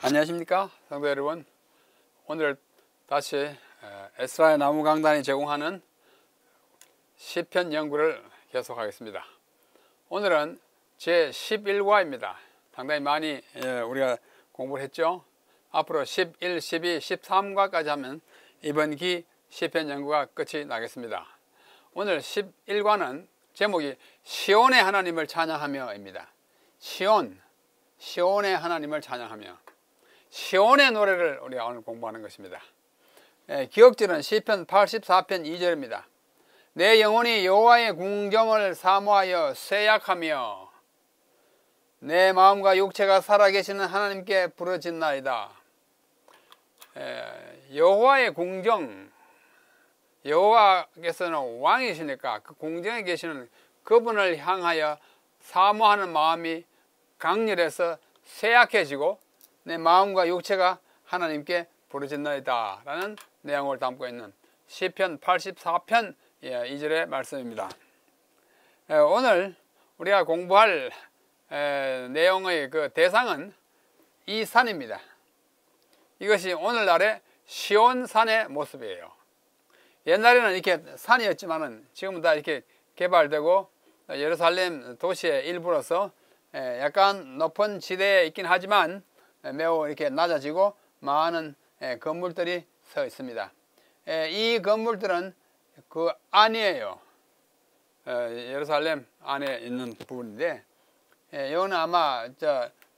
안녕하십니까 성도 여러분. 오늘 다시 에스라의 나무 강단이 제공하는 시편 연구를 계속하겠습니다. 오늘은 제 11과입니다 상당히 많이 우리가 공부를 했죠. 앞으로 11, 12, 13과까지 하면 이번 기 시편 연구가 끝이 나겠습니다. 오늘 11과는 제목이 시온의 하나님을 찬양하며입니다. 시온의 하나님을 찬양하며, 시온의 노래를 우리가 오늘 공부하는 것입니다. 기억절은 시편 84편 2절입니다. 내 영혼이 여호와의 궁정을 사모하여 쇠약하며 내 마음과 육체가 살아계시는 하나님께 부르짖나이다. 여호와의 궁정, 여호와께서는 왕이시니까 그 궁정에 계시는 그분을 향하여 사모하는 마음이 강렬해서 쇠약해지고 내 마음과 육체가 하나님께 부르짖나이다 라는 내용을 담고 있는 시편 84편 2절의 말씀입니다. 오늘 우리가 공부할 내용의 그 대상은 이 산입니다. 이것이 오늘날의 시온산의 모습이에요. 옛날에는 이렇게 산이었지만은 지금은 다 이렇게 개발되고 예루살렘 도시의 일부로서 약간 높은 지대에 있긴 하지만 매우 이렇게 낮아지고 많은 건물들이 서 있습니다. 이 건물들은 그 안이에요. 예루살렘 안에 있는 부분인데, 이거는 아마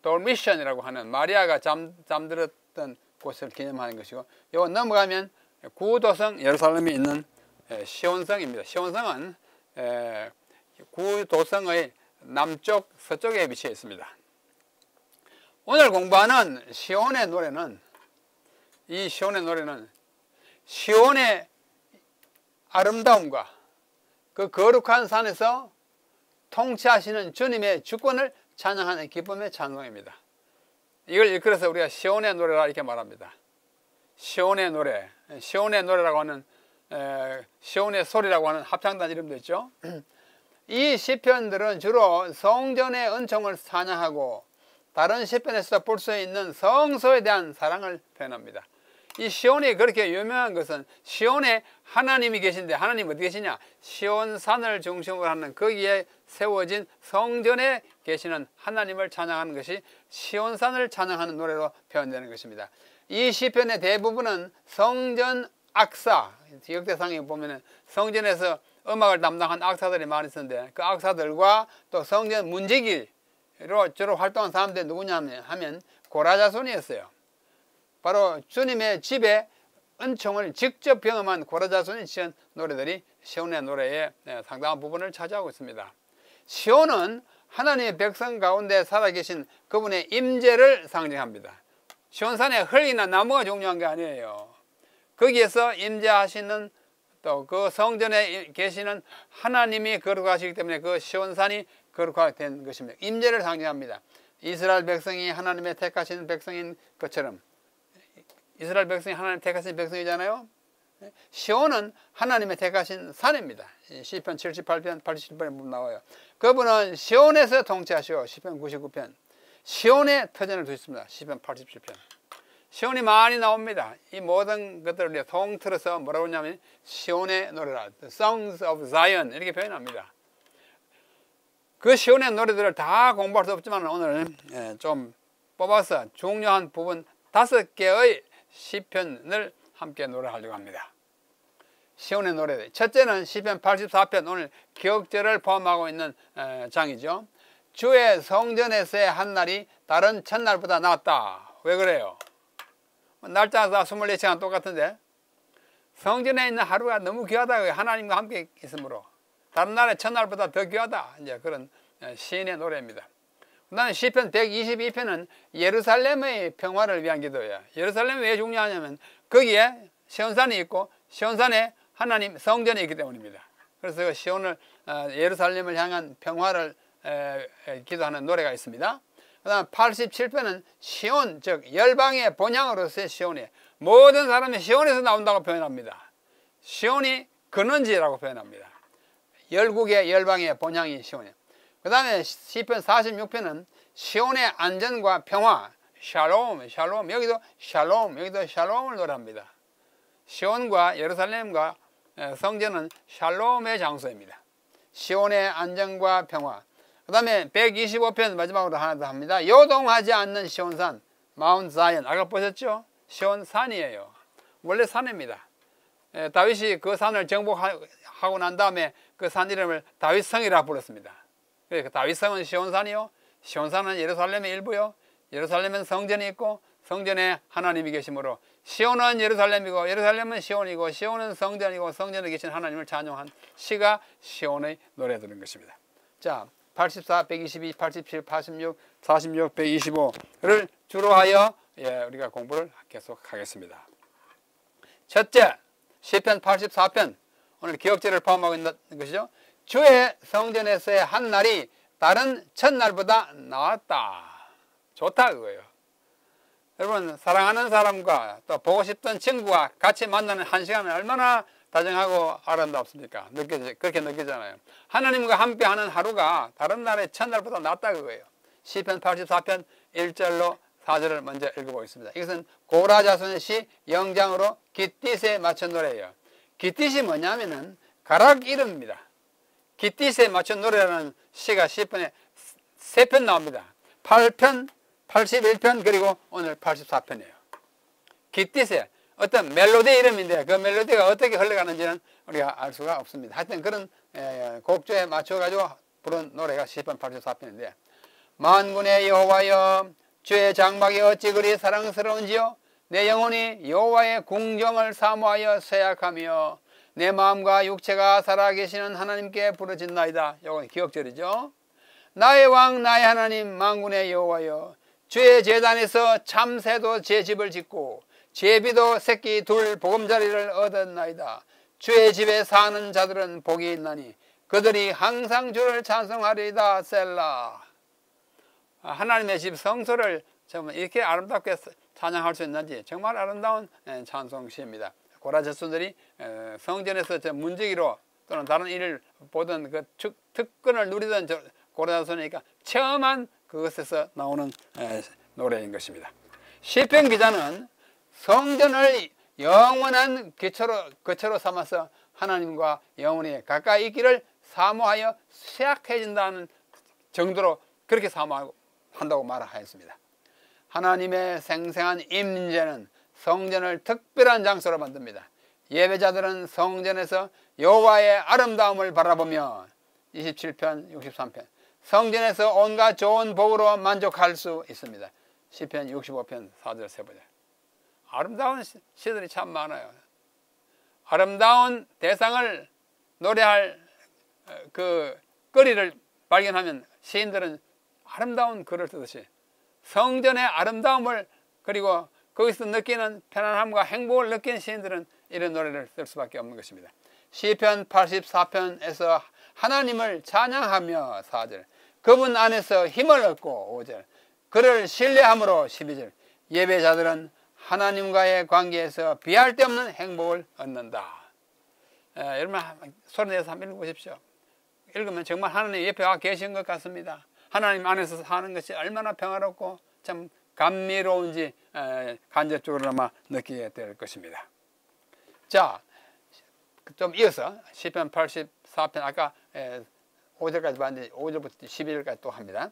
돌미션이라고 하는 마리아가 잠들었던 곳을 기념하는 것이고, 이거 넘어가면 구도성 예루살렘이 있는 시온성입니다. 시온성은 구도성의 남쪽 서쪽에 위치해 있습니다. 오늘 공부하는 시온의 노래는, 이 시온의 노래는 시온의 아름다움과 그 거룩한 산에서 통치하시는 주님의 주권을 찬양하는 기쁨의 찬송입니다. 이걸 일컬어서 우리가 시온의 노래라 이렇게 말합니다. 시온의 노래, 시온의 노래라고 하는 시온의 소리라고 하는 합창단 이름도 있죠. 이 시편들은 주로 성전의 은총을 찬양하고 다른 시편에서 볼 수 있는 성소에 대한 사랑을 표현합니다. 이 시온이 그렇게 유명한 것은 시온에 하나님이 계신데, 하나님 어디 계시냐? 시온산을 중심으로 하는 거기에 세워진 성전에 계시는 하나님을 찬양하는 것이 시온산을 찬양하는 노래로 표현되는 것입니다. 이 시편의 대부분은 성전 악사, 역대상에 보면 성전에서 음악을 담당한 악사들이 많이 있었는데, 그 악사들과 또 성전 문지기로 주로 활동한 사람들이 누구냐 하면 고라자손이었어요. 바로 주님의 집에 은총을 직접 경험한 고라자손이 지은 노래들이 시온의 노래의 상당한 부분을 차지하고 있습니다. 시온은 하나님의 백성 가운데 살아계신 그분의 임재를 상징합니다. 시온산에 흙이나 나무가 중요한 게 아니에요. 거기에서 임재하시는, 또 그 성전에 계시는 하나님이 거룩하시기 때문에 그 시온산이 거룩하게 된 것입니다. 임재를 상징합니다. 이스라엘 백성이 하나님의 택하신 백성인 것처럼, 이스라엘 백성이 하나님 택하신 백성이잖아요. 시온은 하나님의 택하신 산입니다. 시편 78편 87편에 보면 나와요. 그분은 시온에서 통치하시오. 시편 99편. 시온에 터전을 두셨습니다. 시편 87편. 시온이 많이 나옵니다. 이 모든 것들을 우리가 통틀어서 뭐라고 하냐면 시온의 노래라, The Songs of Zion 이렇게 표현합니다. 그 시온의 노래들을 다 공부할 수 없지만 오늘 좀 뽑아서 중요한 부분 5개의 시편을 함께 노래하려고 합니다. 시온의 노래들. 첫째는 시편 84편, 오늘 기억절을 포함하고 있는 장이죠. 주의 성전에서의 한 날이 다른 첫날보다 낫다. 왜 그래요? 날짜가 24시간 똑같은데 성전에 있는 하루가 너무 귀하다. 하나님과 함께 있으므로 다른 날의 첫날보다 더 귀하다. 이제 그런 시인의 노래입니다. 그 다음에 시편 122편은 예루살렘의 평화를 위한 기도예요. 예루살렘이 왜 중요하냐면 거기에 시온산이 있고 시온산에 하나님 성전이 있기 때문입니다. 그래서 시온을, 예루살렘을 향한 평화를 기도하는 노래가 있습니다. 그 다음 87편은 시온, 즉 열방의 본향으로서의 시온이에요. 모든 사람이 시온에서 나온다고 표현합니다. 시온이 근원지라고 표현합니다. 열국의 열방의 본향이 시온이에요. 그 다음에 시편 46편은 시온의 안전과 평화, 샬롬, 샬롬, 여기도 샬롬, 여기도 샬롬을 노래합니다. 시온과 예루살렘과 성전은 샬롬의 장소입니다. 시온의 안정과 평화. 그 다음에 125편 마지막으로 하나 더 합니다. 요동하지 않는 시온산, 마운트 자이언. 아까 보셨죠? 시온산이에요. 원래 산입니다. 다윗이 그 산을 정복하고 난 다음에 그 산 이름을 다윗성이라고 불렀습니다. 그러니까 다윗성은 시온산이요, 시온산은 예루살렘의 일부요, 예루살렘은 성전이 있고 성전에 하나님이 계시므로 시온은 예루살렘이고 예루살렘은 시온이고 시온은 성전이고 성전에 계신 하나님을 찬양한 시가 시온의 노래들인 것입니다. 자, 84, 122, 87, 86, 46, 125를 주로 하여 우리가 공부를 계속 하겠습니다. 첫째, 시편 84편, 오늘 기억절을 포함하고 있는 것이죠. 주의 성전에서의 한 날이 다른 첫날보다 나았다. 좋다 그거예요. 여러분, 사랑하는 사람과 또 보고 싶던 친구와 같이 만나는 한 시간은 얼마나 다정하고 아름답습니까? 그렇게 느끼잖아요. 하나님과 함께하는 하루가 다른 날의 첫날보다 낫다 그거예요. 시편 84편 1절로 4절을 먼저 읽어보겠습니다. 이것은 고라 자손의 시 영장으로 깃딧에 맞춘 노래예요. 깃딧이 뭐냐면은 가락 이름입니다. 깃딧에 맞춘 노래라는 시가 시편에 3편 나옵니다. 8편, 81편 그리고 오늘 84편이에요. 깃딧에 어떤 멜로디 이름인데 그 멜로디가 어떻게 흘러가는지는 우리가 알 수가 없습니다. 하여튼 그런 곡조에 맞춰가지고 부른 노래가 시편 84편인데, 만군의 여호와여, 주의 장막이 어찌 그리 사랑스러운지요. 내 영혼이 여호와의 궁정을 사모하여 쇠약하며 내 마음과 육체가 살아계시는 하나님께 부르짖나이다. 이건 기억절이죠. 나의 왕 나의 하나님 만군의 여호와여, 주의 제단에서 참새도 제 집을 짓고 제비도 새끼 둘 보금자리를 얻었나이다. 주의 집에 사는 자들은 복이 있나니 그들이 항상 주를 찬송하리이다. 셀라. 하나님의 집 성소를 정말 이렇게 아름답게 찬양할 수 있는지 정말 아름다운 찬송시입니다. 고라 자손들이 성전에서 문지기로 또는 다른 일을 보던 그 특권을 누리던 고라 자손이니까 처음한 그것에서 나오는 노래인 것입니다. 시편 기자는 성전을 영원한 거처로 삼아서 하나님과 영원히 가까이 있기를 사모하여 쇠약해진다는 정도로 그렇게 사모한다고 말하였습니다. 하나님의 생생한 임재는 성전을 특별한 장소로 만듭니다. 예배자들은 성전에서 여호와의 아름다움을 바라보며 27편, 63편 성전에서 온갖 좋은 복으로 만족할 수 있습니다. 시편 65편 4절 세보자. 아름다운 시들이 참 많아요. 아름다운 대상을 노래할 그 거리를 발견하면 시인들은 아름다운 글을 쓰듯이 성전의 아름다움을 그리고 거기서 느끼는 편안함과 행복을 느끼는 시인들은 이런 노래를 쓸 수밖에 없는 것입니다. 시편 84편에서 하나님을 찬양하며 4절, 그분 안에서 힘을 얻고 5절, 그를 신뢰함으로 12절, 예배자들은 하나님과의 관계에서 비할 데 없는 행복을 얻는다. 여러분 소리 내서 한번 읽어보십시오. 읽으면 정말 하나님 옆에 와 계신 것 같습니다. 하나님 안에서 사는 것이 얼마나 평화롭고 참 감미로운지 간접적으로나마 느끼게 될 것입니다. 자, 좀 이어서 시편 84편 아까 5절까지 봤는데 5절부터 11절까지 또 합니다.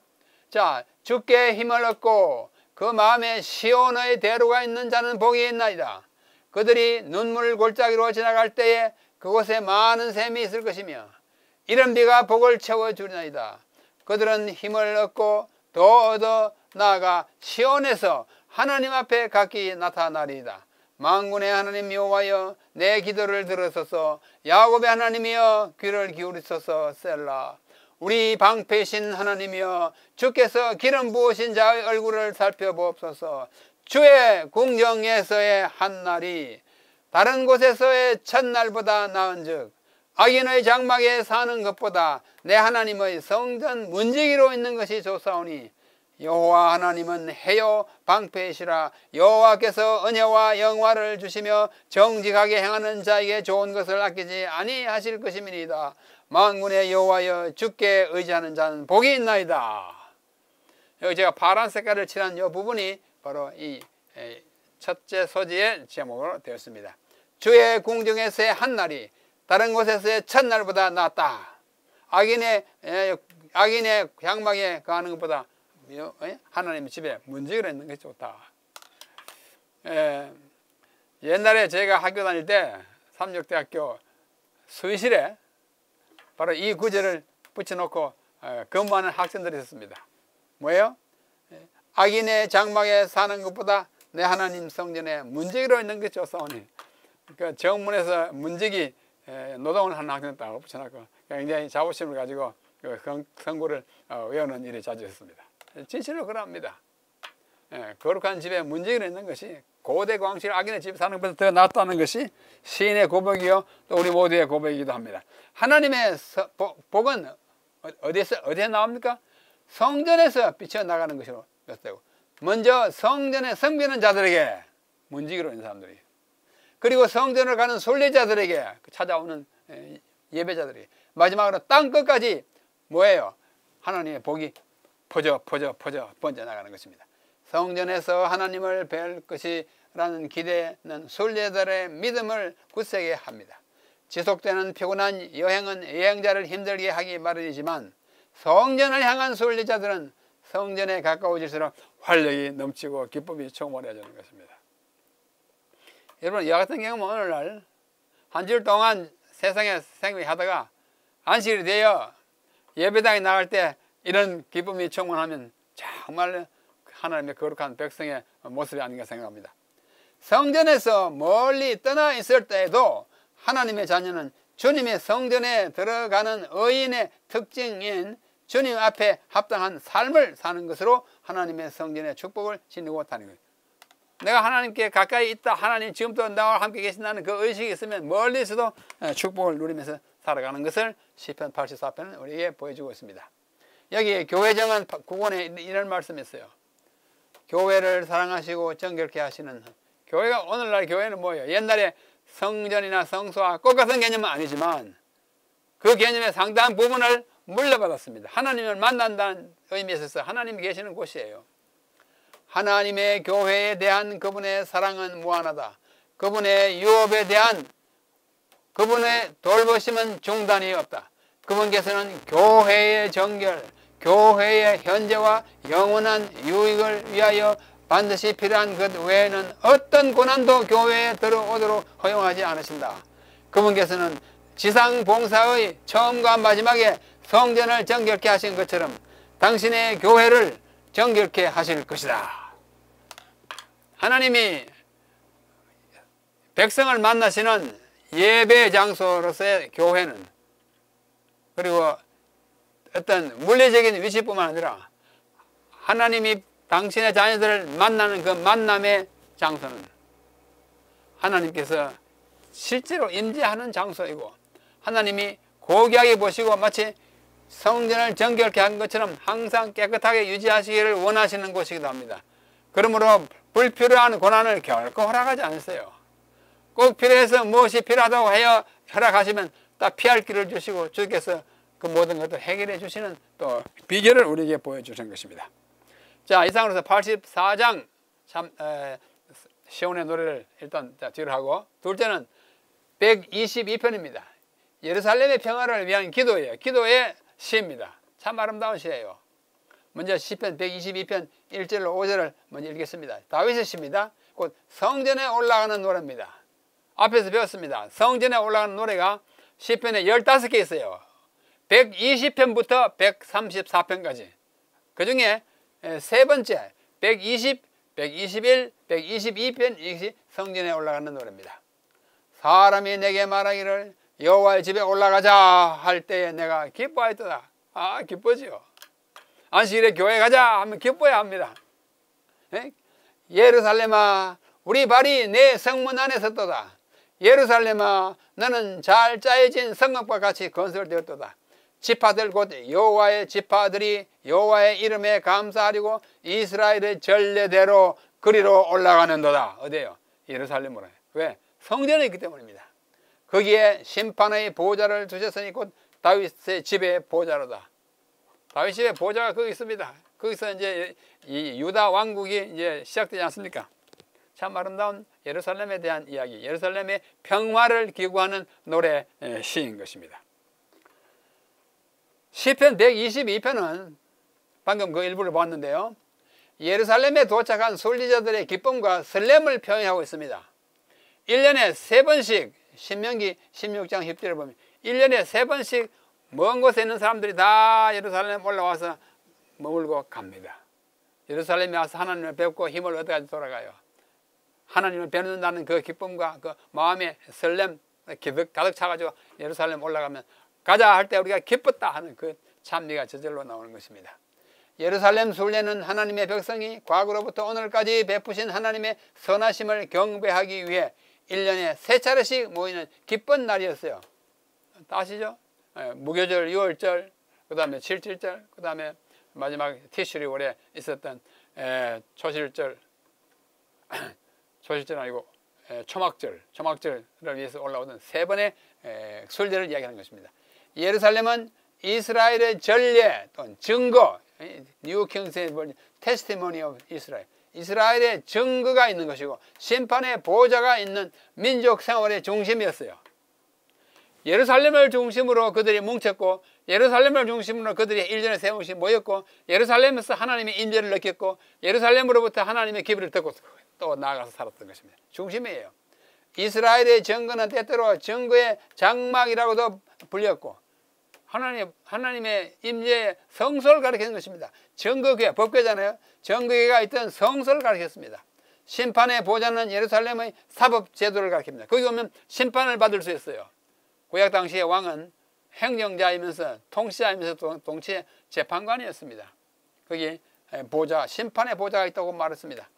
자, 주께 힘을 얻고 그 마음에 시온의 대로가 있는 자는 복이 있나이다. 그들이 눈물 골짜기로 지나갈 때에 그곳에 많은 샘이 있을 것이며 이른 비가 복을 채워주리나이다. 그들은 힘을 얻고 더 얻어 나아가 시온에서 하나님 앞에 각기 나타나리이다. 만군의 하나님 여호와여, 내 기도를 들으소서. 야곱의 하나님이여, 귀를 기울이소서. 셀라. 우리 방패신 하나님이여, 주께서 기름 부으신 자의 얼굴을 살펴보옵소서. 주의 궁정에서의 한날이 다른 곳에서의 첫날보다 나은즉 악인의 장막에 사는 것보다 내 하나님의 성전 문지기로 있는 것이 좋사오니 여호와 하나님은 해요 방패이시라. 여호와께서 은혜와 영화를 주시며 정직하게 행하는 자에게 좋은 것을 아끼지 아니하실 것임이니이다. 만군의 여호와여, 주께 의지하는 자는 복이 있나이다. 여기 제가 파란 색깔을 칠한 이 부분이 바로 이 첫째 소지의 제목으로 되었습니다. 주의 궁정에서의 한날이 다른 곳에서의 첫날보다 낫다. 악인의 장막에 거하는 것보다 하나님의 집에 문지기로 있는 것이 좋다. 옛날에 제가 학교 다닐 때 삼육대학교 수의실에 바로 이 구절을 붙여놓고 근무하는 학생들이 있었습니다. 뭐예요? 악인의 장막에 사는 것보다 내 하나님 성전에 문지기로 있는 것이 좋사오니. 그러니까 정문에서 문지기 노동을 하는 학생을 딱 붙여놓고 굉장히 자부심을 가지고 성구를 외우는 일이 자주 있습니다. 진실로 그럽니다. 거룩한 집에 문지기로 있는 것이 고대 광실 악인의 집에 사는 것보다 더 낫다는 것이 시인의 고백이요 또 우리 모두의 고백이기도 합니다. 하나님의 복은 어디에 나옵니까? 성전에서 비쳐나가는 것으로 되고, 먼저 성전에 섬기는 자들에게 문지기로 있는 사람들이, 그리고 성전을 가는 순례자들에게 찾아오는 예배자들이, 마지막으로 땅 끝까지 뭐예요? 하나님의 복이 퍼져 번져나가는 것입니다. 성전에서 하나님을 뵐 것이라는 기대는 순례자들의 믿음을 굳세게 합니다. 지속되는 피곤한 여행은 여행자를 힘들게 하기 마련이지만 성전을 향한 순례자들은 성전에 가까워질수록 활력이 넘치고 기쁨이 충만해지는 것입니다. 여러분, 이와 같은 경우는 오늘날 한 주일 동안 세상에 생활하다가 안식일이 되어 예배당에 나갈 때 이런 기쁨이 충만하면 정말 하나님의 거룩한 백성의 모습이 아닌가 생각합니다. 성전에서 멀리 떠나 있을 때에도 하나님의 자녀는 주님의 성전에 들어가는 의인의 특징인 주님 앞에 합당한 삶을 사는 것으로 하나님의 성전의 축복을 지니고 다니는 거예요. 내가 하나님께 가까이 있다, 하나님 지금도 나와 함께 계신다는 그 의식이 있으면 멀리서도 축복을 누리면서 살아가는 것을 시편 84편은 우리에게 보여주고 있습니다. 여기 교회정한 9권에 이런 말씀이 있어요. 교회를 사랑하시고 정결케 하시는, 교회가, 오늘날 교회는 뭐예요? 옛날에 성전이나 성소와 똑같은 개념은 아니지만 그 개념의 상당한 부분을 물려받았습니다. 하나님을 만난다는 의미에 있어서 하나님이 계시는 곳이에요. 하나님의 교회에 대한 그분의 사랑은 무한하다. 그분의 유업에 대한 그분의 돌보심은 중단이 없다. 그분께서는 교회의 정결, 교회의 현재와 영원한 유익을 위하여 반드시 필요한 것 외에는 어떤 고난도 교회에 들어오도록 허용하지 않으신다. 그분께서는 지상 봉사의 처음과 마지막에 성전을 정결케 하신 것처럼 당신의 교회를 정결케 하실 것이다. 하나님이 백성을 만나시는 예배 장소로서의 교회는, 그리고 어떤 물리적인 위치뿐만 아니라 하나님이 당신의 자녀들을 만나는 그 만남의 장소는 하나님께서 실제로 임재하는 장소이고, 하나님이 고귀하게 보시고 마치 성전을 정결케 한 것처럼 항상 깨끗하게 유지하시기를 원하시는 곳이기도 합니다. 그러므로 불필요한 고난을 결코 허락하지 않으세요. 꼭 필요해서 무엇이 필요하다고 하여 허락하시면 딱 피할 길을 주시고 주께서 그 모든 것을 해결해 주시는 또 비결을 우리에게 보여주신 것입니다. 자, 이상으로서 84장 시온의 노래를 일단 뒤로 하고, 둘째는 122편입니다. 예루살렘의 평화를 위한 기도예요. 기도의 시입니다. 참 아름다운 시예요. 먼저 시편 122편 1절로 5절을 먼저 읽겠습니다. 다윗의 시입니다. 곧 성전에 올라가는 노래입니다. 앞에서 배웠습니다. 성전에 올라가는 노래가 시편에 15개 있어요. 120편부터 134편까지. 그 중에 세 번째 120, 121, 122편 이것이 성전에 올라가는 노래입니다. 사람이 내게 말하기를 여호와의 집에 올라가자 할 때에 내가 기뻐하였도다. 아, 기쁘지요. 안식일에 교회 가자 하면 기뻐야 합니다. 예루살렘아, 우리 발이 내 성문 안에 섰도다. 예루살렘아, 너는 잘 짜여진 성읍과 같이 건설되었도다. 지파들 곧 여호와의 지파들이 여호와의 이름에 감사하리고 이스라엘의 전례대로 그리로 올라가는도다. 어디에요? 예루살렘으로. 왜? 성전에 있기 때문입니다. 거기에 심판의 보좌를 두셨으니 곧 다윗의 집의 보좌로다. 다윗 집의 보좌가 거기 있습니다. 거기서 이제 이 유다 왕국이 이제 시작되지 않습니까? 참 아름다운 예루살렘에 대한 이야기, 예루살렘의 평화를 기구하는 노래 시인 것입니다. 시편 122편은 방금 그 일부를 보았는데요. 예루살렘에 도착한 순리자들의 기쁨과 설렘을 표현하고 있습니다. 1년에 3번씩 신명기 16장 10절을 보면 1년에 3번씩 먼 곳에 있는 사람들이 다 예루살렘 올라와서 머물고 갑니다. 예루살렘에 와서 하나님을 뵙고 힘을 얻어가지고 돌아가요. 하나님을 뵙는다는 그 기쁨과 그 마음의 설렘 가득 차가지고 예루살렘 올라가면 가자 할 때 우리가 기뻤다 하는 그 찬미가 저절로 나오는 것입니다. 예루살렘 순례는 하나님의 백성이 과거로부터 오늘까지 베푸신 하나님의 선하심을 경배하기 위해 1년에 3차례씩 모이는 기쁜 날이었어요. 아시죠? 무교절 6월절, 그 다음에 7.7절, 그 다음에 마지막 티슈리 월에 있었던 초실절, 초실절 아니고 초막절을 위해서 올라오던 3번의 순례를 이야기하는 것입니다. 예루살렘은 이스라엘의 전례 또는 증거, 뉴 킹스의 테스티모니 오브 이스라엘, 이스라엘의 증거가 있는 것이고 심판의 보좌가 있는 민족 생활의 중심이었어요. 예루살렘을 중심으로 그들이 뭉쳤고 예루살렘을 중심으로 그들이 1년에 3번씩 모였고 예루살렘에서 하나님의 임재를 느꼈고 예루살렘으로부터 하나님의 기별을 듣고 또 나아가서 살았던 것입니다. 중심이에요. 이스라엘의 증거는 때때로 증거의 장막이라고도 불렸고 하나님의 임재의 성소를 가리키는 것입니다. 증거교회, 법궤잖아요. 증거교회가 있던 성소를 가리켰습니다. 심판의 보좌는 예루살렘의 사법제도를 가리킵니다. 거기 오면 심판을 받을 수 있어요. 구약 당시의 왕은 행정자이면서 통치자이면서 동시에 재판관이었습니다. 거기 보좌, 심판의 보좌가 있다고 말했습니다.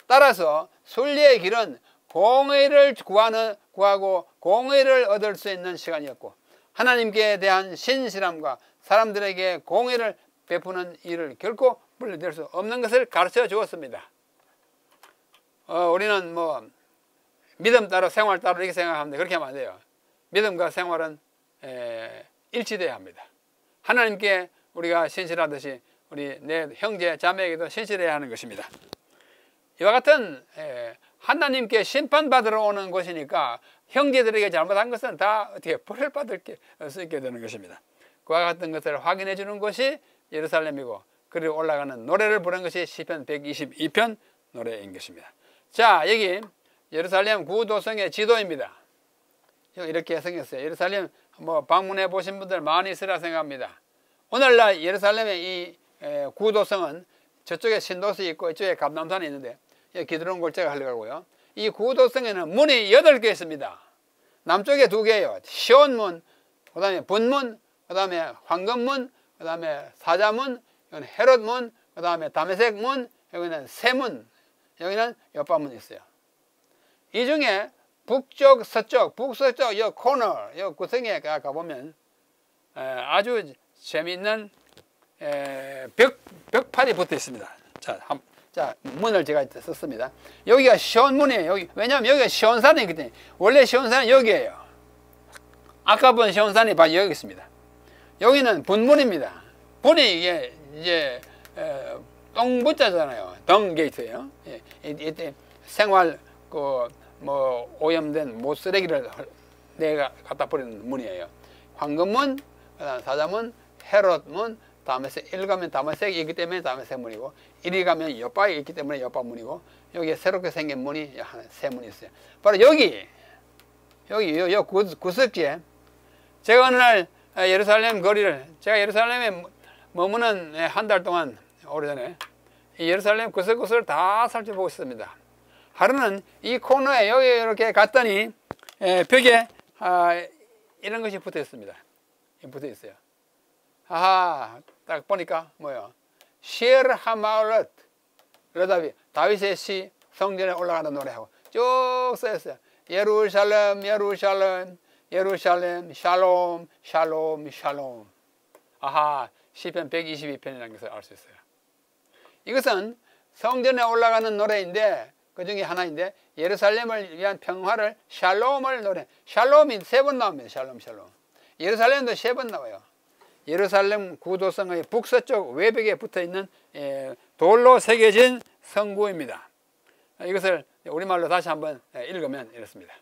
따라서 순례의 길은 공의를 구하고 공의를 얻을 수 있는 시간이었고 하나님께 대한 신실함과 사람들에게 공의를 베푸는 일을 결코 물려낼 수 없는 것을 가르쳐 주었습니다. 우리는 뭐 믿음 따로 생활 따로 이렇게 생각하는데 그렇게 하면 안 돼요. 믿음과 생활은 일치돼야 합니다. 하나님께 우리가 신실하듯이 우리 내 형제 자매에게도 신실해야 하는 것입니다. 이와 같은 하나님께 심판받으러 오는 곳이니까 형제들에게 잘못한 것은 다 어떻게 벌을 받을 수 있게 되는 것입니다. 그와 같은 것을 확인해 주는 것이 예루살렘이고 그리고 올라가는 노래를 부른 것이 시편 122편 노래인 것입니다. 자, 여기 예루살렘 구도성의 지도입니다. 이렇게 생겼어요. 예루살렘 뭐 방문해 보신 분들 많이 있으리라 생각합니다. 오늘날 예루살렘의 이 구도성은 저쪽에 신도시 있고 이쪽에 감람산이 있는데 기드론 골짜기가 흘러가고요. 이 구도성에는 문이 8개 있습니다. 남쪽에 2개예요. 시온문, 그 다음에 분문, 그 다음에 황금문, 그 다음에 사자문, 여기는 헤롯문, 그 다음에 다메섹문, 여기는 세문, 여기는 여빠문이 있어요. 이 중에 북쪽, 서쪽, 북서쪽 이 코너, 이 구성에 가보면 아주 재미있는 벽판이 붙어 있습니다. 자, 문을 제가 썼습니다. 여기가 시온문이에요. 왜냐하면 여기가 시온산이기 때문에 원래 시온산은 여기에요. 아까 본 시온산이 바로 여기 있습니다. 여기는 분문입니다. 분이 이게 이제 똥부자잖아요. 덩게이트예요. 이때 생활 뭐 오염된 못쓰레기를 내가 갖다 버리는 문이에요. 황금문, 그다음 사자문, 헤롯문, 다메섹, 1 가면 다메섹이 있기 때문에 다메섹문이고 1이 가면 여빠가 있기 때문에 여빠문이고 여기에 새롭게 생긴 문이 세 문이 있어요. 바로 여기 구석지에 제가 어느 날 예루살렘 거리를 제가 예루살렘에 머무는 한 달 동안 오래전에 예루살렘 구석구석을 다 살펴보고 있습니다. 하루는 이 코너에 여기 이렇게 갔더니 벽에 이런 것이 붙어 있습니다. 붙어 있어요. 아하, 딱 보니까 뭐요? 시엘 하마울렛, 다윗의 시 성전에 올라가는 노래하고 쭉 써있어요. 예루살렘, 예루살렘, 예루살렘, 샬롬, 샬롬, 샬롬. 아하, 시편 122편이라는 것을 알 수 있어요. 이것은 성전에 올라가는 노래인데 그 중에 하나인데 예루살렘을 위한 평화를 샬롬을 노래. 샬롬이 3번 나옵니다. 샬롬, 샬롬. 예루살렘도 3번 나와요. 예루살렘 구도성의 북서쪽 외벽에 붙어있는 돌로 새겨진 성구입니다. 이것을 우리말로 다시 한번 읽으면 이렇습니다.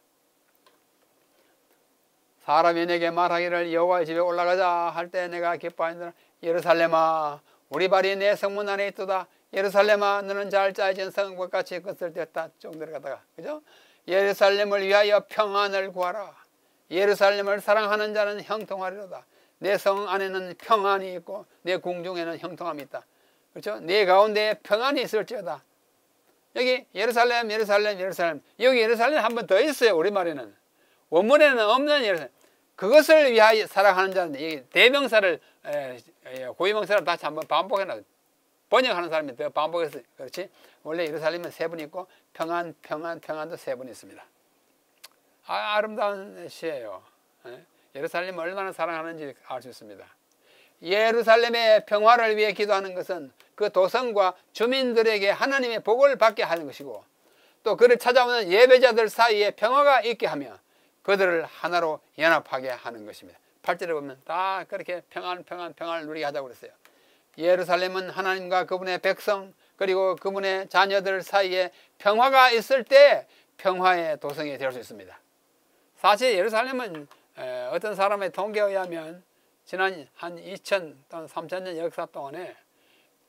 사람이 내게 말하기를 여호와의 집에 올라가자 할 때 내가 기뻐하니라. 예루살렘아 우리 발이 내 성문 안에 있도다. 예루살렘아 너는 잘 짜여진 성벽 같이 건설되었다. 쭉 내려가다가 그죠? 예루살렘을 위하여 평안을 구하라. 예루살렘을 사랑하는 자는 형통하리로다. 내 성 안에는 평안이 있고 내 궁중에는 형통함이 있다. 그렇죠? 내 가운데에 평안이 있을지어다. 여기 예루살렘 여기 예루살렘 한 번 더 있어요. 우리말에는 원문에는 없는 예루살렘. 그것을 위하여 사랑하는 자는 이 대명사를 고유명사를 다시 한번 반복해놔. 번역하는 사람이 더 반복했어요. 그렇지? 원래 예루살렘은 세 분 있고 평안도 세 분 있습니다. 아름다운 시예요. 예루살렘을 얼마나 사랑하는지 알 수 있습니다. 예루살렘의 평화를 위해 기도하는 것은 그 도성과 주민들에게 하나님의 복을 받게 하는 것이고 또 그를 찾아오는 예배자들 사이에 평화가 있게 하며 그들을 하나로 연합하게 하는 것입니다. 8절에 보면 다 그렇게 평안을 누리게 하자고 그랬어요. 예루살렘은 하나님과 그분의 백성 그리고 그분의 자녀들 사이에 평화가 있을 때 평화의 도성이 될 수 있습니다. 사실 예루살렘은 어떤 사람의 통계에 의하면 지난 한 2000 또는 3000년 역사 동안에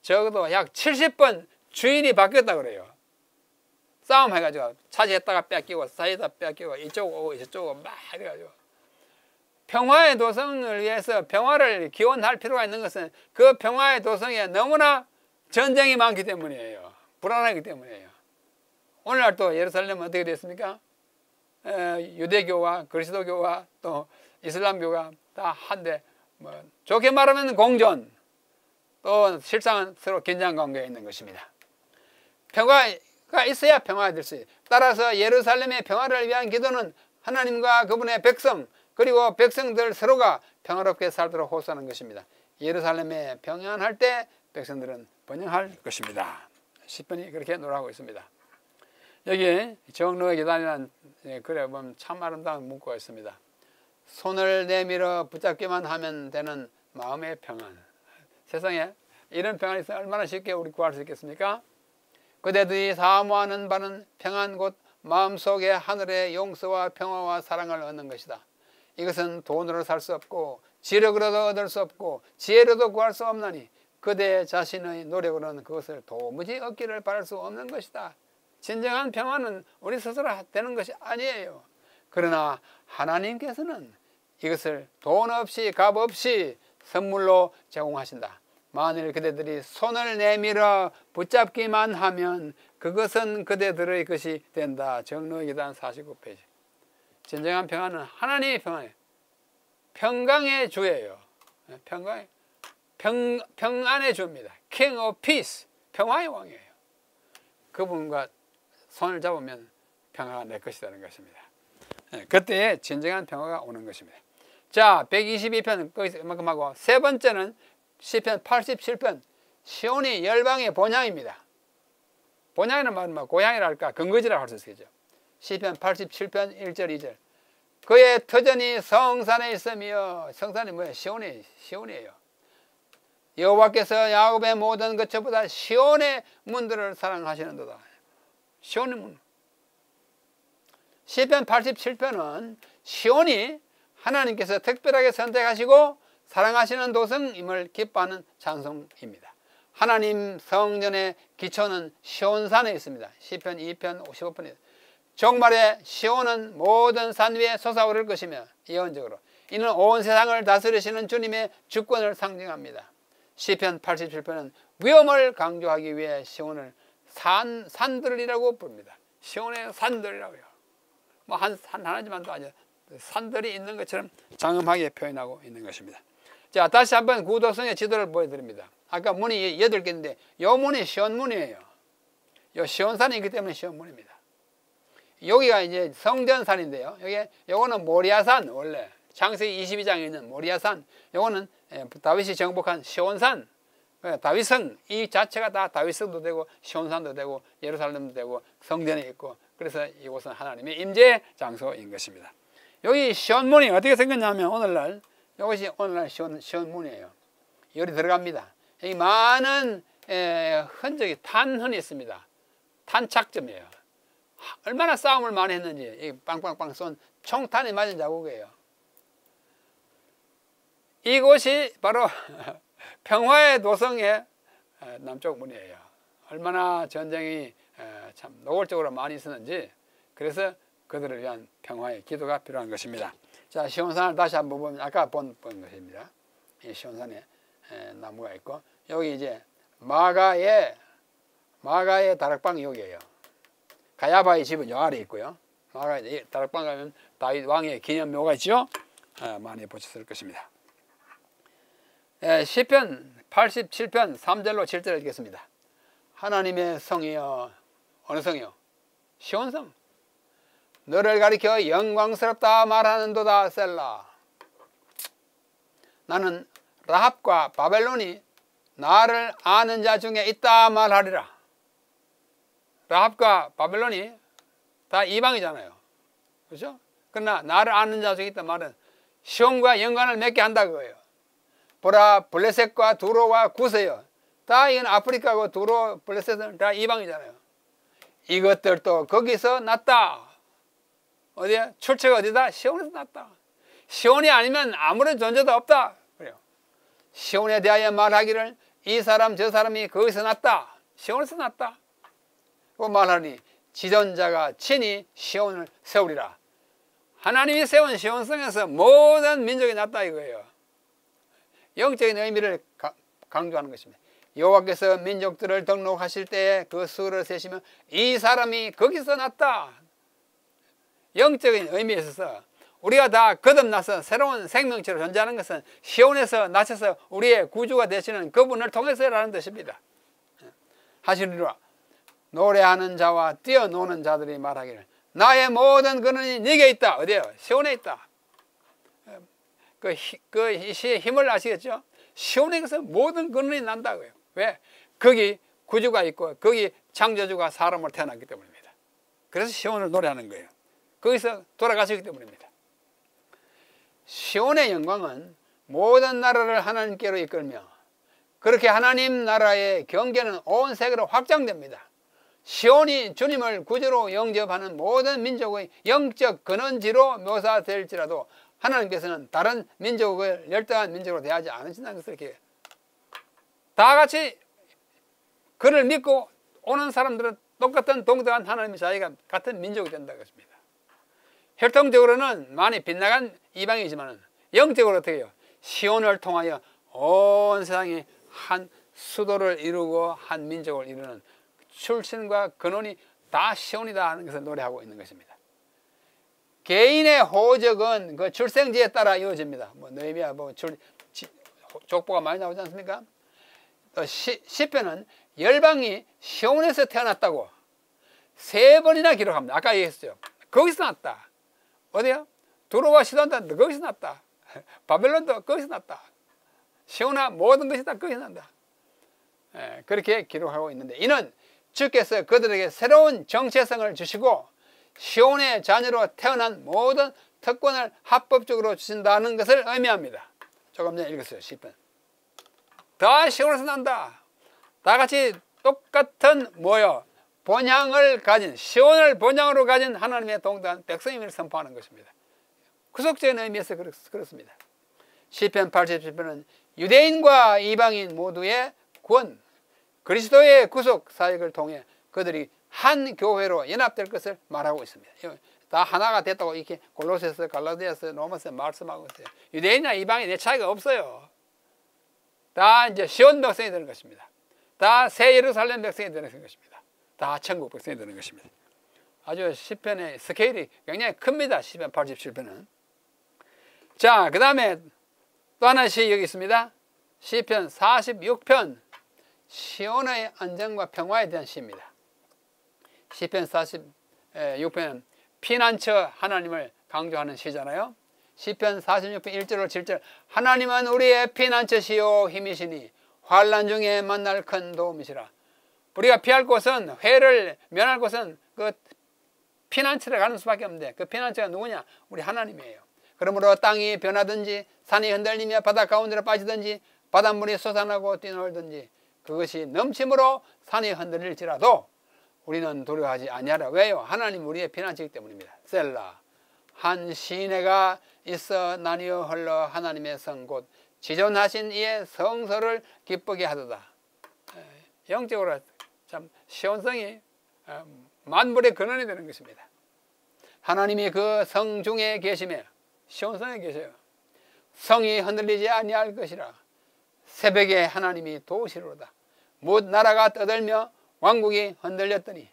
적어도 약 70번 주인이 바뀌었다고 그래요. 싸움해가지고 차지했다가 뺏기고 사이다 뺏기고 이쪽 오고 저쪽 오고 막 해가지고 평화의 도성을 위해서 평화를 기원할 필요가 있는 것은 그 평화의 도성에 너무나 전쟁이 많기 때문이에요. 불안하기 때문이에요. 오늘날 또 예루살렘은 어떻게 됐습니까? 유대교와 그리스도교와 또 이슬람교가 다 한데 좋게 말하면 공존 또 실상은 서로 긴장관계에 있는 것입니다. 평화가 있어야 평화가 될 수 있어요. 따라서 예루살렘의 평화를 위한 기도는 하나님과 그분의 백성 그리고 백성들 서로가 평화롭게 살도록 호소하는 것입니다. 예루살렘에 평안할 때 백성들은 번영할 것입니다. 시편이 그렇게 노래하고 있습니다. 여기 정로의 계단이라는 글에 보면 참 아름다운 문구가 있습니다. 손을 내밀어 붙잡기만 하면 되는 마음의 평안. 세상에 이런 평안이 있으면 얼마나 쉽게 우리 구할 수 있겠습니까? 그대들이 사모하는 바는 평안 곧 마음속에 하늘의 용서와 평화와 사랑을 얻는 것이다. 이것은 돈으로 살 수 없고 지력으로도 얻을 수 없고 지혜로도 구할 수 없나니 그대 자신의 노력으로는 그것을 도무지 얻기를 바랄 수 없는 것이다. 진정한 평안은 우리 스스로 되는 것이 아니에요. 그러나 하나님께서는 이것을 돈 없이 값 없이 선물로 제공하신다. 만일 그대들이 손을 내밀어 붙잡기만 하면 그것은 그대들의 것이 된다. 정로의 계단 49페이지. 진정한 평안은 하나님의 평안이에요. 평강의 주예요. 평안의 주입니다. King of Peace. 평화의 왕이에요. 그분과 손을 잡으면 평화가 내 것이라는 것입니다. 그때에 진정한 평화가 오는 것입니다. 자, 122편 거기서 이만큼 하고 세 번째는 시편 87편 시온이 열방의 본향입니다. 본향이라는 말은 고향이랄까 근거지라고 할 수 있겠죠. 시편 87편 1절 2절 그의 터전이 성산에 있으며 성산이 뭐예요? 시온이에요. 여호와께서 야곱의 모든 거처보다 시온의 문들을 사랑하시는도다. 시온의 문. 시편 87편은 시온이 하나님께서 특별하게 선택하시고 사랑하시는 도성임을 기뻐하는 찬송입니다. 하나님 성전의 기초는 시온산에 있습니다. 시편 2편 55편입니다. 종말에 시온은 모든 산 위에 솟아오를 것이며 예언적으로 이는 온 세상을 다스리시는 주님의 주권을 상징합니다. 시편 87편은 위엄을 강조하기 위해 시온을 산들이라고 부릅니다. 시온의 산들이라고요. 뭐 산 하나지만도 아니라 산들이 있는 것처럼 장엄하게 표현하고 있는 것입니다. 자, 다시 한번 구도성의 지도를 보여드립니다. 아까 문이 8개인데 이 문이 시온문이에요. 이 시온산이기 때문에 시온문입니다. 여기가 이제 성전산인데요. 요거는 모리아산, 원래 창세기 22장에 있는 모리아산. 요거는 다윗이 정복한 시온산, 다윗성 이 자체가 다 다윗성도 되고 시온산도 되고 예루살렘도 되고 성전이 있고 그래서 이곳은 하나님의 임재 장소인 것입니다. 여기 시온문이 어떻게 생겼냐면 오늘날 이것이 오늘날 시온문이에요. 열이 들어갑니다. 여기 많은 흔적이 탄흔이 있습니다. 탄착점이에요. 얼마나 싸움을 많이 했는지 빵빵빵 쏜 총탄이 맞은 자국이에요. 이곳이 바로 평화의 도성의 남쪽 문이에요. 얼마나 전쟁이 참 노골적으로 많이 있었는지, 그래서 그들을 위한 평화의 기도가 필요한 것입니다. 자, 시온산을 다시 한번 보면 아까 본 것입니다. 이 시온산에 나무가 있고, 여기 이제 마가의 다락방이 여기에요. 가야바의 집은 요 아래 있고요. 마가의 다락방 가면 다윗 왕의 기념묘가 있죠. 많이 보셨을 것입니다. 시편 87편 3절로 7절을 읽겠습니다. 하나님의 성이여, 어느 성이요? 시온성. 너를 가리켜 영광스럽다 말하는도다 셀라. 나는 라합과 바벨론이 나를 아는 자 중에 있다 말하리라. 라합과 바벨론이 다 이방이잖아요. 그렇죠? 그러나 나를 아는 자 중에 있다 말은 시온과 연관을 맺게 한다 그거예요. 보라, 블레셋과 두로와 구세요. 다 이건 아프리카고 두로, 블레셋은 다 이방이잖아요. 이것들도 거기서 났다. 어디야? 출처가 어디다? 시온에서 났다. 시온이 아니면 아무런 존재도 없다. 그래요. 시온에 대하여 말하기를 이 사람 저 사람이 거기서 났다. 시온에서 났다. 그 말하니 지존자가 친히 시온을 세우리라. 하나님이 세운 시온성에서 모든 민족이 났다 이거예요. 영적인 의미를 강조하는 것입니다. 여호와께서 민족들을 등록하실 때에 그 수를 세시면 이 사람이 거기서 났다. 영적인 의미에 있어서 우리가 다 거듭나서 새로운 생명체로 존재하는 것은 시온에서 나셔서 우리의 구주가 되시는 그분을 통해서라는 뜻입니다. 하시리라. 노래하는 자와 뛰어노는 자들이 말하기를 나의 모든 근원이 네게 있다. 어디에요? 시온에 있다. 그 시의 힘을 아시겠죠? 시온에서 모든 근원이 난다고요. 왜? 거기 구주가 있고 거기 창조주가 사람으로 태어났기 때문입니다. 그래서 시온을 노래하는 거예요. 거기서 돌아가시기 때문입니다. 시온의 영광은 모든 나라를 하나님께로 이끌며 그렇게 하나님 나라의 경계는 온 세계로 확장됩니다. 시온이 주님을 구주로 영접하는 모든 민족의 영적 근원지로 묘사될지라도 하나님께서는 다른 민족을 열등한 민족으로 대하지 않으신다는 것을 이렇게 다 같이 그를 믿고 오는 사람들은 똑같은 동등한 하나님의 자기가 같은 민족이 된다는 것입니다. 혈통적으로는 많이 빗나간 이방이지만 영적으로 어떻게 해요? 시온을 통하여 온 세상이 한 수도를 이루고 한 민족을 이루는 출신과 근원이 다 시온이다 하는 것을 노래하고 있는 것입니다. 개인의 호적은 그 출생지에 따라 이루어집니다. 뭐 느헤미야 족보가 많이 나오지 않습니까? 또 시편은 열방이 시온에서 태어났다고 3번이나 기록합니다. 아까 얘기했어요. 거기서 났다. 어디야? 두로와 시돈도 거기서 났다. 바벨론도 거기서 났다. 시온아 모든 것이 다 거기서 난다. 그렇게 기록하고 있는데 이는 주께서 그들에게 새로운 정체성을 주시고 시온의 자녀로 태어난 모든 특권을 합법적으로 주신다는 것을 의미합니다. 조금 전에 읽었어요. 시편. 다 시온에서 난다. 다 같이 똑같은 뭐요? 본향을 가진, 시온을 본향으로 가진 하나님의 동등한 백성임을 선포하는 것입니다. 구속적인 의미에서 그렇습니다. 시편 87편은 유대인과 이방인 모두의 구원, 그리스도의 구속 사역을 통해 그들이 한 교회로 연합될 것을 말하고 있습니다. 다 하나가 됐다고 이렇게 골로새서, 갈라디아서, 로마서 말씀하고 있어요. 유대인이나 이방인 내 차이가 없어요. 다 이제 시온 백성이 되는 것입니다. 다 새 예루살렘 백성이 되는 것입니다. 다 천국 백성이 되는 것입니다. 아주 시편의 스케일이 굉장히 큽니다. 시편 87편은. 자, 그 다음에 또 하나의 시 여기 있습니다. 시편 46편 시온의 안정과 평화에 대한 시입니다. 시편 46편은 피난처 하나님을 강조하는 시잖아요. 시편 46편 1절로 7절 하나님은 우리의 피난처시요 힘이시니 환난 중에 만날 큰 도움이시라. 우리가 피할 곳은 회를 면할 곳은 그 피난처를 가는 수밖에 없는데 그 피난처가 누구냐? 우리 하나님이에요. 그러므로 땅이 변하든지 산이 흔들리며 바다 가운데로 빠지든지 바닷물이 솟아나고 뛰놀든지 그것이 넘침으로 산이 흔들릴지라도 우리는 두려워하지 아니하라. 왜요? 하나님 우리의 피난처이기 때문입니다. 셀라. 한 시내가 있어 나뉘어 흘러 하나님의 성 곧 지존하신 이의 성소를 기쁘게 하도다. 영적으로 참 시온성이 만물의 근원이 되는 것입니다. 하나님이 그 성 중에 계시며 시온성에 계셔요. 성이 흔들리지 아니할 것이라. 새벽에 하나님이 도우시리로다. 못 나라가 떠들며 왕국이 흔들렸더니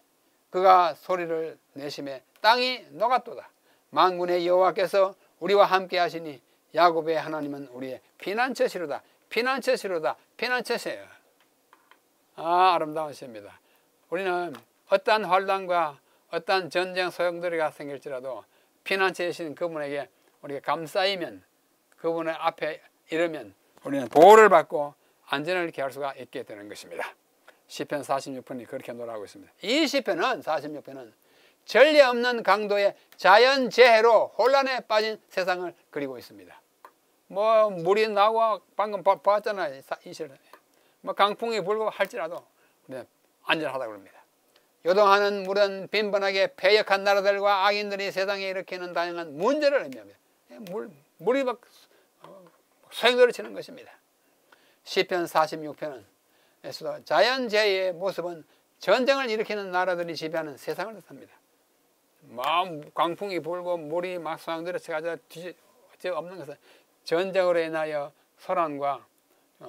그가 소리를 내심에 땅이 녹았도다. 만군의 여호와께서 우리와 함께 하시니 야곱의 하나님은 우리의 피난처시로다. 피난처시로다. 피난처세요. 아름다우십니다. 우리는 어떠한 환난과 어떠한 전쟁 소용돌이가 생길지라도 피난처이신 그분에게 우리가 감싸이면 그분의 앞에 이르면 우리는 보호를 받고 안전을 기할 수가 있게 되는 것입니다. 시편 46편이 그렇게 노래하고 있습니다. 이 시편은 46편은 전례 없는 강도의 자연재해로 혼란에 빠진 세상을 그리고 있습니다. 뭐 물이 나고 방금 봤잖아요. 이 시를. 뭐 강풍이 불고 할지라도 안전하다고 합니다. 요동하는 물은 빈번하게 패역한 나라들과 악인들이 세상에 일으키는 다양한 문제를 의미합니다. 물이 막 소용돌이 치는 것입니다. 시편 46편에서도 자연재해의 모습은 전쟁을 일으키는 나라들이 지배하는 세상을 뜻합니다. 광풍이 불고 물이 막 소용돌이 쳐가지고 없는 것은 전쟁으로 인하여 소란과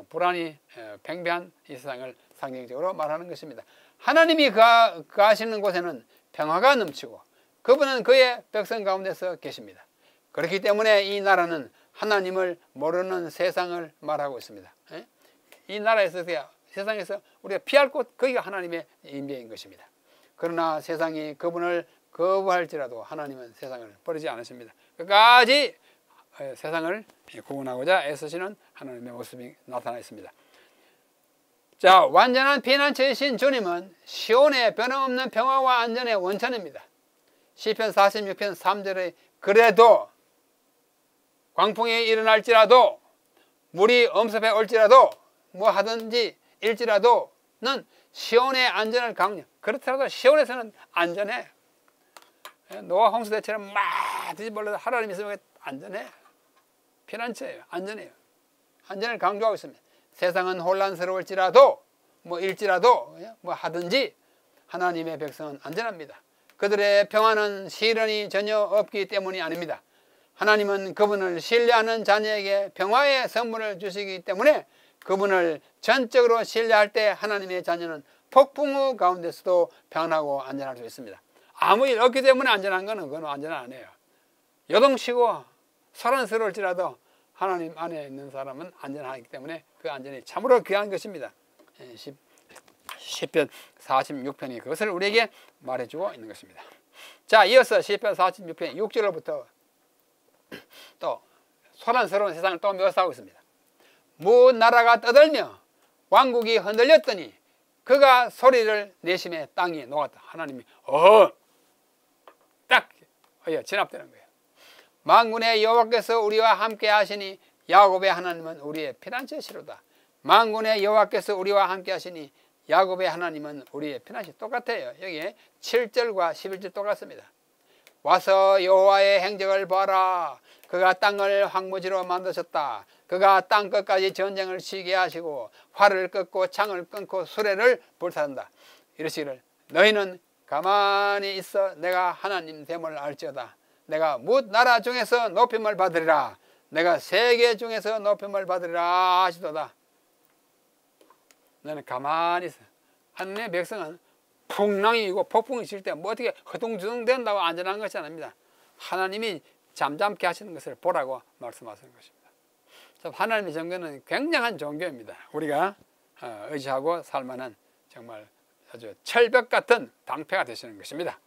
불안이 팽배한 이 세상을 상징적으로 말하는 것입니다. 하나님이 거하시는 곳에는 평화가 넘치고 그분은 그의 백성 가운데서 계십니다. 그렇기 때문에 이 나라는 하나님을 모르는 세상을 말하고 있습니다. 이 나라에서 세상에서 우리가 피할 곳 거기가 하나님의 임재인 것입니다. 그러나 세상이 그분을 거부할지라도 하나님은 세상을 버리지 않으십니다. 끝까지 세상을 구원하고자 애쓰시는 하나님의 모습이 나타나 있습니다. 자, 완전한 피난처이신 주님은 시온의 변함없는 평화와 안전의 원천입니다. 시편 46편 3절에 그래도 광풍이 일어날지라도 물이 엄습해 올지라도 뭐 하든지 일지라도는 시온의 안전을 강요. 그렇더라도 시온에서는 안전해. 노아 홍수대처럼 막 뒤집어려도 하나님 있으면 안전해. 피난처예요. 안전해요. 안전을 강조하고 있습니다. 세상은 혼란스러울지라도 뭐 일지라도 뭐 하든지 하나님의 백성은 안전합니다. 그들의 평안은 시련이 전혀 없기 때문이 아닙니다. 하나님은 그분을 신뢰하는 자녀에게 평화의 선물을 주시기 때문에 그분을 전적으로 신뢰할 때 하나님의 자녀는 폭풍우 가운데서도 평안하고 안전할 수 있습니다. 아무 일 없기 때문에 안전한 거는 그건 안전 아니에요. 요동치고 소란스러울지라도 하나님 안에 있는 사람은 안전하기 때문에 그 안전이 참으로 귀한 것입니다. 시편 46편이 그것을 우리에게 말해주고 있는 것입니다. 자, 이어서 시편 46편 6절로부터 또 소란스러운 세상을 또 묘사하고 있습니다. 무 나라가 떠들며 왕국이 흔들렸더니 그가 소리를 내심에 땅이 녹았다. 하나님이 딱 진압되는 거예요. 만군의 여호와께서 우리와 함께 하시니 야곱의 하나님은 우리의 피난처시로다. 만군의 여호와께서 우리와 함께 하시니 야곱의 하나님은 우리의 피난처. 똑같아요. 여기에 7절과 11절 똑같습니다. 와서 여호와의 행적을 봐라. 그가 땅을 황무지로 만드셨다. 그가 땅 끝까지 전쟁을 치게 하시고 활을 꺾고 창을 끊고 수레를 불타는다. 이르시기를 너희는 가만히 있어 내가 하나님 됨을 알지어다. 내가 뭇 나라 중에서 높임을 받으리라. 내가 세계 중에서 높임을 받으리라 하시도다. 너는 가만히 있어. 하나님의 백성은 풍랑이고 폭풍이 칠 때 뭐 어떻게 허둥지둥 된다고 안전한 것이 아닙니다. 하나님이 잠잠케 하시는 것을 보라고 말씀하시는 것입니다. 하나님의 종교는 굉장한 종교입니다. 우리가 의지하고 살만한 정말 아주 철벽 같은 방패가 되시는 것입니다.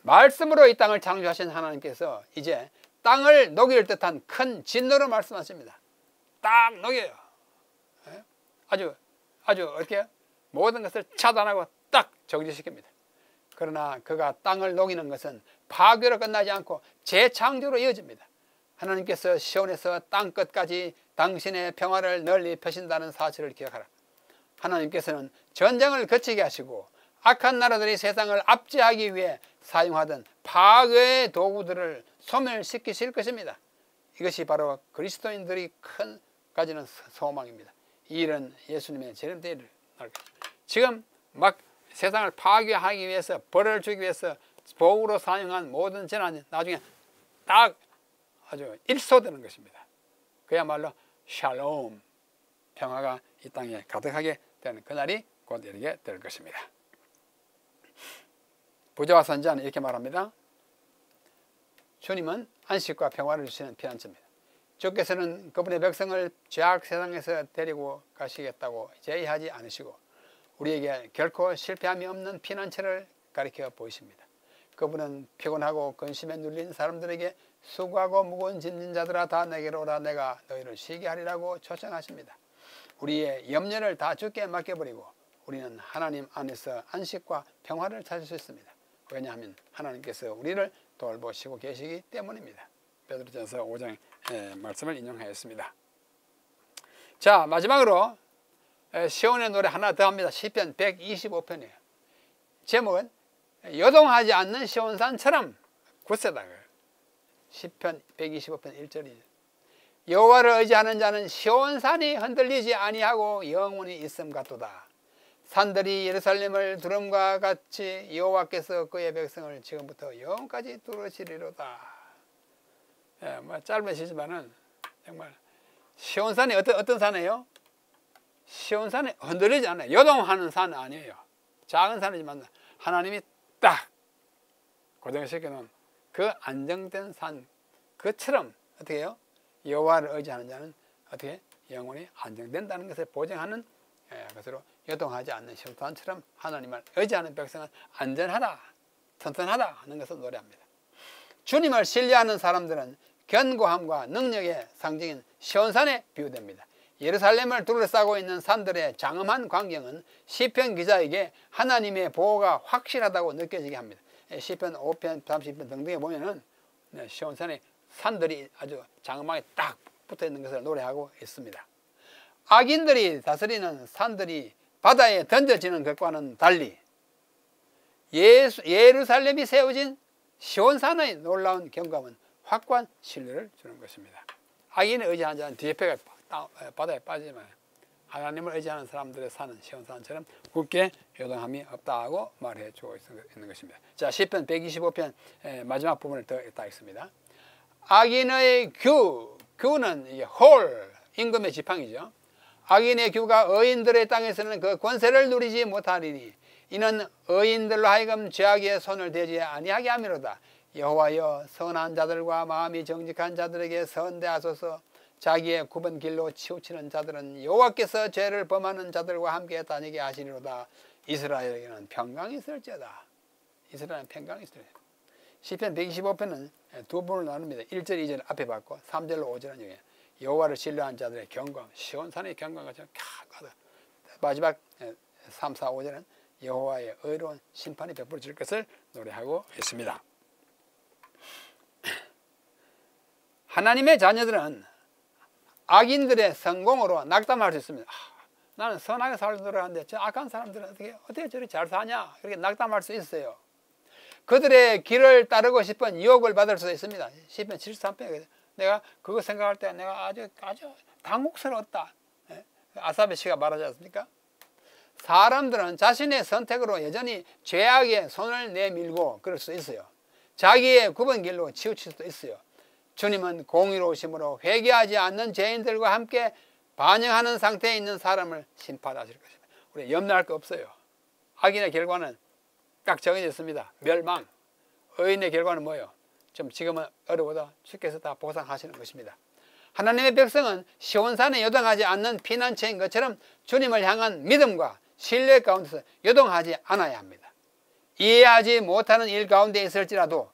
말씀으로 이 땅을 창조하신 하나님께서 이제 땅을 녹일 듯한 큰 진노로 말씀하십니다. 딱 녹여요. 아주 어떻게 모든 것을 차단하고 딱 정지시킵니다. 그러나 그가 땅을 녹이는 것은 파괴로 끝나지 않고 재창조로 이어집니다. 하나님께서 시온에서 땅끝까지 당신의 평화를 널리 펴신다는 사실을 기억하라. 하나님께서는 전쟁을 거치게 하시고 악한 나라들이 세상을 압제하기 위해 사용하던 파괴의 도구들을 소멸시키실 것입니다. 이것이 바로 그리스도인들이 가지는 소망입니다. 이 일은 예수님의 재림 때를 지금 막 세상을 파괴하기 위해서, 벌을 주기 위해서 도구로 사용한 모든 재난이 나중에 딱 아주 일소되는 것입니다. 그야말로 샬롬, 평화가 이 땅에 가득하게 되는 그날이 곧 이르게 될 것입니다. 부자와 선지자는 이렇게 말합니다. 주님은 안식과 평화를 주시는 피난처입니다. 주께서는 그분의 백성을 죄악 세상에서 데리고 가시겠다고 제의하지 않으시고 우리에게 결코 실패함이 없는 피난처를 가리켜 보이십니다. 그분은 피곤하고 근심에 눌린 사람들에게 수고하고 무거운 짐진 자들아 다 내게로 오라 내가 너희를 쉬게 하리라고 초청하십니다. 우리의 염려를 다 주께 맡겨버리고 우리는 하나님 안에서 안식과 평화를 찾을 수 있습니다. 왜냐하면 하나님께서 우리를 돌보시고 계시기 때문입니다. 베드로전서 5장 말씀을 인용하였습니다. 자, 마지막으로 시온의 노래 하나 더 합니다. 시편 125편이에요. 제목은 요동하지 않는 시온산처럼 굳세다. 시편 125편 1절이죠. 여호와를 의지하는 자는 시온산이 흔들리지 아니하고 영원히 있음 같도다. 산들이 예루살렘을 두름과 같이 여호와께서 그의 백성을 지금부터 영원까지 두르시리로다. 뭐 짧으시지만은 정말 시온산이 어떤 산이에요? 시온산이 흔들리지 않아요. 요동하는 산은 아니에요. 작은 산이지만 하나님이 딱 고정시켜 놓은 그 안정된 산, 그처럼 어떻게 해요? 여호와를 의지하는 자는 어떻게 영원히 안정된다는 것을 보증하는 것으로 요동하지 않는 시온산처럼 하나님을 의지하는 백성은 안전하다, 튼튼하다 하는 것을 노래합니다. 주님을 신뢰하는 사람들은 견고함과 능력의 상징인 시온산에 비유됩니다. 예루살렘을 둘러싸고 있는 산들의 장엄한 광경은 시편 기자에게 하나님의 보호가 확실하다고 느껴지게 합니다. 시편 5편, 30편 등등에 보면은 시온산에 산들이 아주 장엄하게 딱 붙어 있는 것을 노래하고 있습니다. 악인들이 다스리는 산들이 바다에 던져지는 것과는 달리 예루살렘이 세워진 시온산의 놀라운 경감은 확고한 신뢰를 주는 것입니다. 악인을 의지하는 자는 뒤에가 바다에 빠지지만 하나님을 의지하는 사람들의 사는 시온산처럼 굳게 요동함이 없다고 말해주고 있는 것입니다. 자, 시편 125편 마지막 부분을 더 읽겠습니다. 악인의 규는 이게 홀, 임금의 지팡이죠. 악인의 규가 의인들의 땅에서는 그 권세를 누리지 못하리니 이는 의인들로 하여금 죄악의 손을 대지 아니하게 함이로다. 여호와여, 선한 자들과 마음이 정직한 자들에게 선대하소서. 자기의 굽은 길로 치우치는 자들은 여호와께서 죄를 범하는 자들과 함께 다니게 하시리로다. 이스라엘에게는 평강이 있을지어다. 이스라엘은 평강이 있을지어다. 시편 125편은 두 부분을 나눕니다. 1절, 2절 앞에 받고 3절로 5절은 여기 여호와를 신뢰한 자들의 경광, 시온산의 경광과 마지막 3, 4, 5절은 여호와의 의로운 심판이 베풀어질 것을 노래하고 있습니다. 하나님의 자녀들은 악인들의 성공으로 낙담할 수 있습니다. 나는 선하게 살도록 하는데 저 악한 사람들은 어떻게 저렇게 잘 사냐 이렇게 낙담할 수 있어요. 그들의 길을 따르고 싶은 유혹을 받을 수 있습니다. 시편 73편에 내가 그거 생각할 때 내가 아주 당혹스러웠다. 아삽의 시가 말하지 않습니까? 사람들은 자신의 선택으로 여전히 죄악에 손을 내밀고 그럴 수 있어요. 자기의 굽은 길로 치우칠 수도 있어요. 주님은 공의로우심으로 회개하지 않는 죄인들과 함께 반영하는 상태에 있는 사람을 심판하실 것입니다. 우리 염려할 거 없어요. 악인의 결과는 딱 정해져 있습니다. 멸망. 의인의 결과는 뭐예요? 지금은 어려워도 주께서 다 보상하시는 것입니다. 하나님의 백성은 시온산에 요동하지 않는 피난처인 것처럼 주님을 향한 믿음과 신뢰 가운데서 요동하지 않아야 합니다. 이해하지 못하는 일 가운데 있을지라도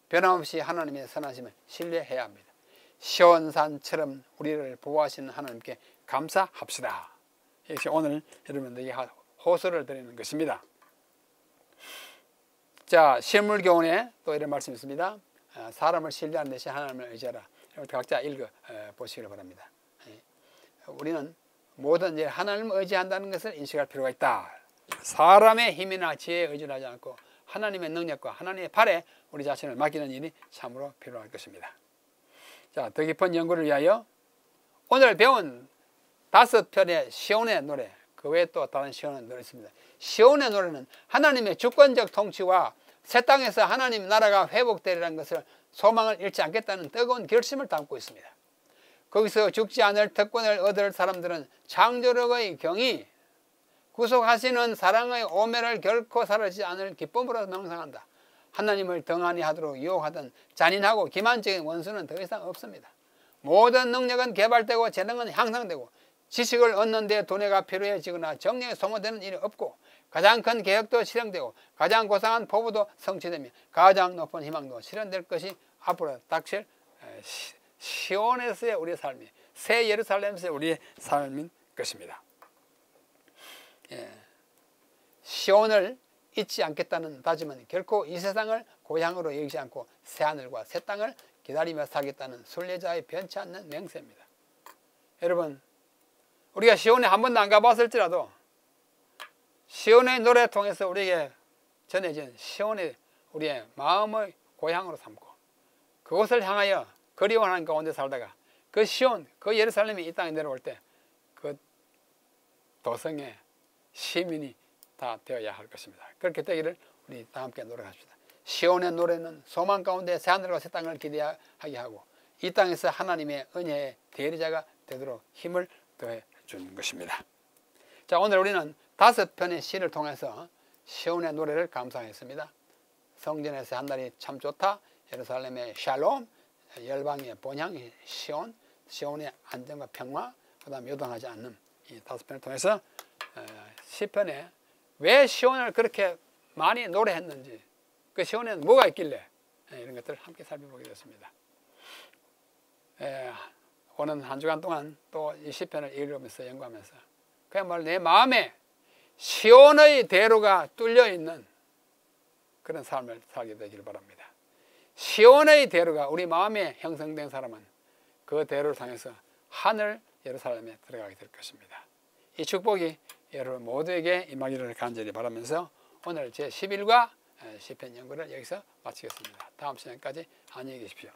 변함없이 하나님의 선하심을 신뢰해야 합니다. 시온산처럼 우리를 보호하시는 하나님께 감사합시다. 이것이 오늘 여러분들에게 호소를 드리는 것입니다. 자, 실물교훈에 또 이런 말씀이 있습니다. 사람을 신뢰하는 대신 하나님을 의지하라. 각자 읽어 보시길 바랍니다. 우리는 모든 일 하나님을 의지한다는 것을 인식할 필요가 있다. 사람의 힘이나 지혜에 의존하지 않고 하나님의 능력과 하나님의 발에 우리 자신을 맡기는 일이 참으로 필요할 것입니다. 자, 더 깊은 연구를 위하여 오늘 배운 5편의 시온의 노래, 그 외에 또 다른 시온의 노래 있습니다. 시온의 노래는 하나님의 주권적 통치와 새 땅에서 하나님 나라가 회복되리라는 것을 소망을 잃지 않겠다는 뜨거운 결심을 담고 있습니다. 거기서 죽지 않을 특권을 얻을 사람들은 창조력의 경이 구속하시는 사랑의 오매를 결코 사라지지 않을 기쁨으로 명상한다. 하나님을 등한히 하도록 유혹하던 잔인하고 기만적인 원수는 더 이상 없습니다. 모든 능력은 개발되고 재능은 향상되고 지식을 얻는 데 두뇌가 필요해지거나 정령에 소모되는 일이 없고 가장 큰 계획도 실행되고 가장 고상한 포부도 성취되며 가장 높은 희망도 실현될 것이 앞으로 닥칠 시온에서의 우리의 삶이, 새 예루살렘에서의 우리의 삶인 것입니다. 시온을 잊지 않겠다는 다짐은 결코 이 세상을 고향으로 여기지 않고 새하늘과 새 땅을 기다리며 살겠다는 순례자의 변치 않는 맹세입니다. 여러분, 우리가 시온에 한 번도 안 가봤을지라도 시온의 노래를 통해서 우리에게 전해진 시온의 우리의 마음의 고향으로 삼고 그곳을 향하여 그리워하는 가운데 살다가 그 시온, 그 예루살렘이 이 땅에 내려올 때 그 도성의 시민이 다 되어야 할 것입니다. 그렇게 되기를 우리 다 함께 노력합시다. 시온의 노래는 소망 가운데 새하늘과 새 땅을 기대하게 하고 이 땅에서 하나님의 은혜의 대리자가 되도록 힘을 더해 주는 것입니다. 자, 오늘 우리는 5편의 시를 통해서 시온의 노래를 감상했습니다. 성전에서 한 날이 참 좋다, 예루살렘의 샬롬, 열방의 본향 시온, 시온의 안정과 평화, 그 다음 요동하지 않는 이 5편을 통해서 시편에 왜 시온을 그렇게 많이 노래했는지, 그 시온에는 뭐가 있길래 이런 것들을 함께 살펴보게 됐습니다. 오는 한 주간 동안 또 이 시편을 읽으면서 연구하면서 그야말로 내 마음에 시온의 대로가 뚫려 있는 그런 삶을 살게 되기를 바랍니다. 시온의 대로가 우리 마음에 형성된 사람은 그 대로를 통해서 하늘 예루살렘에 들어가게 될 것입니다. 이 축복이 여러분 모두에게 임하기를 간절히 바라면서 오늘 제11과 시편 연구를 여기서 마치겠습니다. 다음 시간까지 안녕히 계십시오.